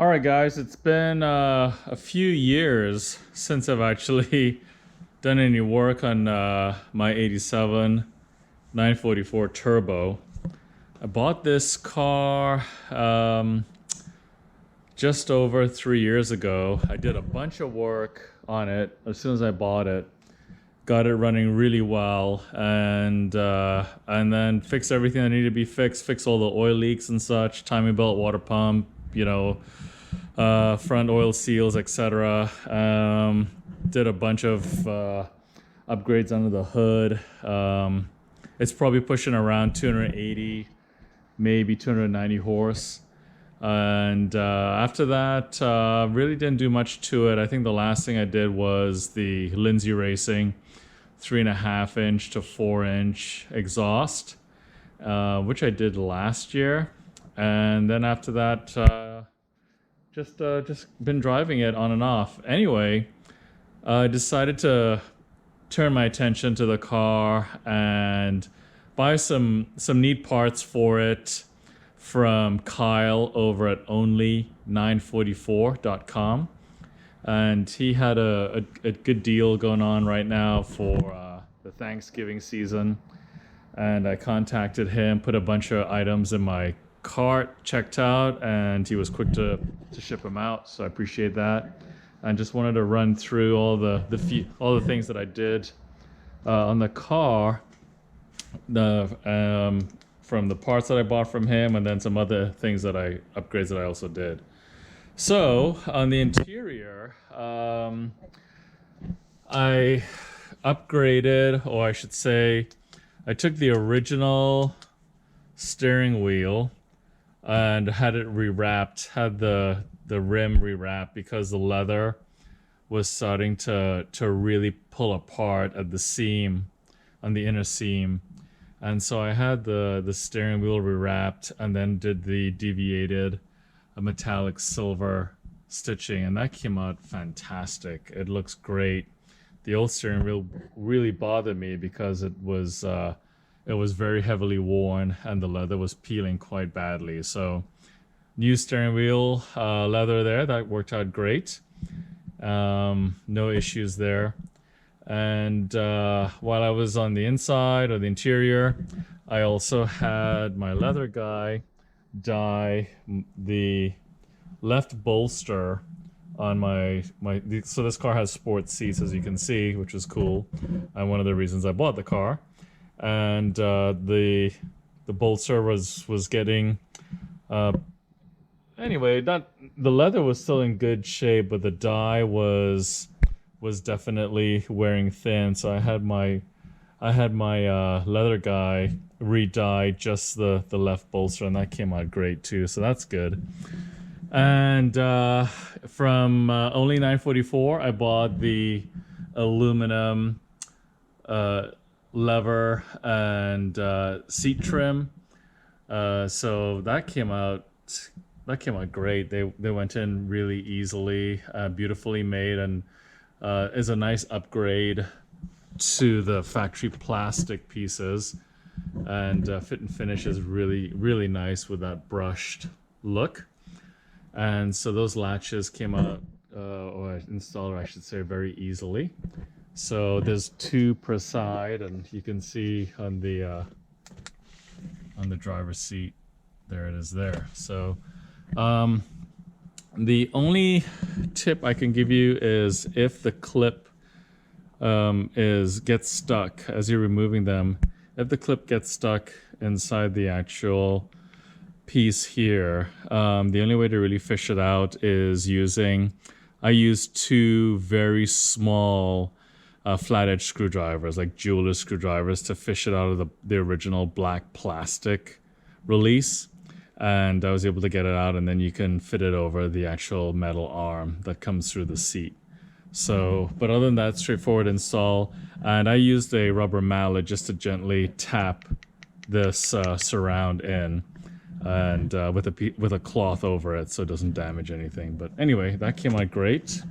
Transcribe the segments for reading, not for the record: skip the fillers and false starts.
All right, guys, it's been a few years since I've actually done any work on my 87 944 Turbo. I bought this car just over 3 years ago. I did a bunch of work on it as soon as I bought it. Got it running really well, and then fixed everything that needed to be fixed. Fixed all the oil leaks and such, timing belt, water pump, front oil seals, etc. Did a bunch of upgrades under the hood. It's probably pushing around 280, maybe 290 horse. And after that, really didn't do much to it. I think the last thing I did was the Lindsay Racing 3.5 inch to 4 inch exhaust, which I did last year. And then after that, just been driving it on and off. Anyway, I decided to turn my attention to the car and buy some neat parts for it from Kyle over at Only944.com. And he had a good deal going on right now for the Thanksgiving season. And I contacted him, put a bunch of items in my cart, checked out, and he was quick to ship them out. So I appreciate that. And just wanted to run through all the things that I did on the car, from the parts that I bought from him, and then some other things upgrades that I also did. So on the interior, I upgraded, or I should say, I took the original steering wheel and had it rewrapped, had the rim rewrapped because the leather was starting to really pull apart at the seam, on the inner seam. And so I had the steering wheel rewrapped and then did the deviated metallic silver stitching, and that came out fantastic. It looks great. The old steering wheel really bothered me because it was very heavily worn and the leather was peeling quite badly. So new steering wheel, leather there, that worked out great. No issues there. And while I was on the inside or the interior, I also had my leather guy dye the left bolster on so this car has sports seats, as you can see, which is cool, and one of the reasons I bought the car. And the bolster was getting anyway, the leather was still in good shape, but the dye was definitely wearing thin. So I had my leather guy re-dye just the left bolster, and that came out great too. So that's good. And from Only944, I bought the aluminum lever and seat trim. So that came out great. They went in really easily, beautifully made, and is a nice upgrade to the factory plastic pieces. And fit and finish is really, really nice with that brushed look. And so those latches came out, or installed, I should say, very easily. So there's two per side, and you can see on the driver's seat, there it is there. So the only tip I can give you is if the clip gets stuck as you're removing them. If the clip gets stuck inside the actual piece here, the only way to really fish it out is I use two very small flat edge screwdrivers, like jeweler's screwdrivers, to fish it out of the original black plastic release. And I was able to get it out, and then you can fit it over the actual metal arm that comes through the seat. So, but other than that, straightforward install. And I used a rubber mallet just to gently tap this surround in, and with a cloth over it so it doesn't damage anything. But anyway, that came out great.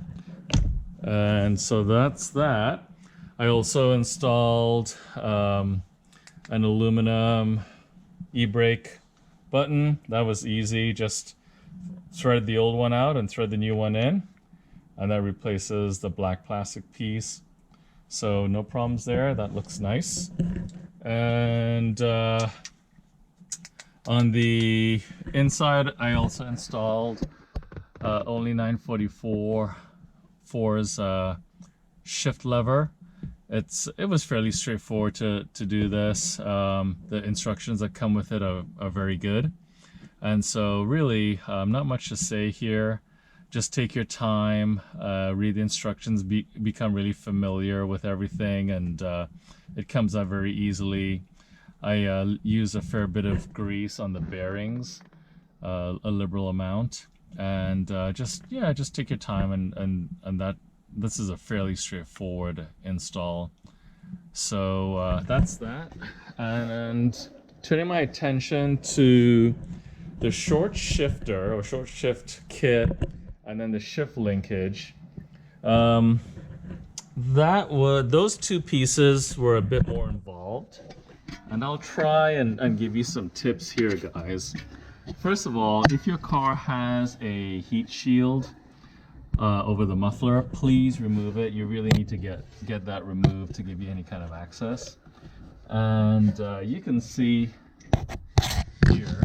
And so that's that. I also installed an aluminum e-brake button. That was easy. Just thread the old one out and thread the new one in, and that replaces the black plastic piece. So no problems there. That looks nice. And on the inside, I also installed Only944's shift lever. It was fairly straightforward to do this. The instructions that come with it are very good. And so really, not much to say here. Just take your time, read the instructions, become really familiar with everything, and it comes out very easily. I use a fair bit of grease on the bearings, a liberal amount, and just take your time, and this is a fairly straightforward install. So that's that. And turning my attention to the short shifter or short shift kit, and then the shift linkage. Those two pieces were a bit more involved, and I'll try and give you some tips here, guys. First of all, if your car has a heat shield over the muffler, please remove it. You really need to get that removed to give you any kind of access. And you can see here.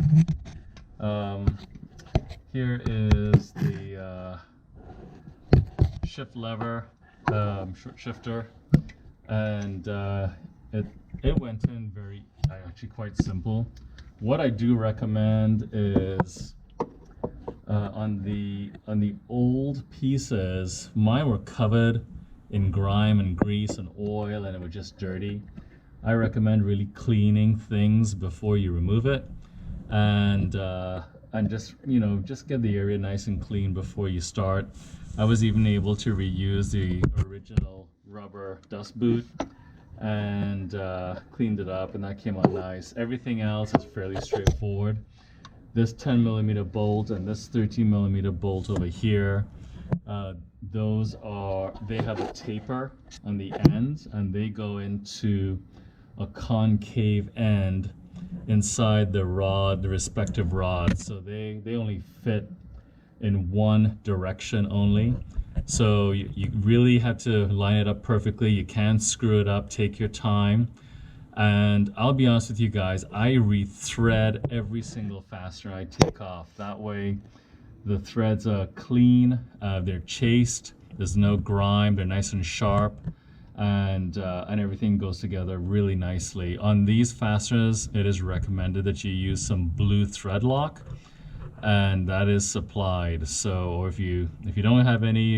Here is the shift lever, short shifter, and it went in actually quite simple. What I do recommend is on the old pieces, mine were covered in grime and grease and oil, and it was just dirty. I recommend really cleaning things before you remove it, and just get the area nice and clean before you start. I was even able to reuse the original rubber dust boot and cleaned it up, and that came out nice. Everything else is fairly straightforward. This 10mm bolt and this 13mm bolt over here, they have a taper on the ends, and they go into a concave end inside the respective rod, so they only fit in one direction only. So you really have to line it up perfectly. You can't screw it up. Take your time. And I'll be honest with you guys, I rethread every single fastener I take off. That way the threads are clean, they're chased, there's no grime, they're nice and sharp, and everything goes together really nicely. On these fasteners, it is recommended that you use some blue thread lock, and that is supplied. So if you don't have any,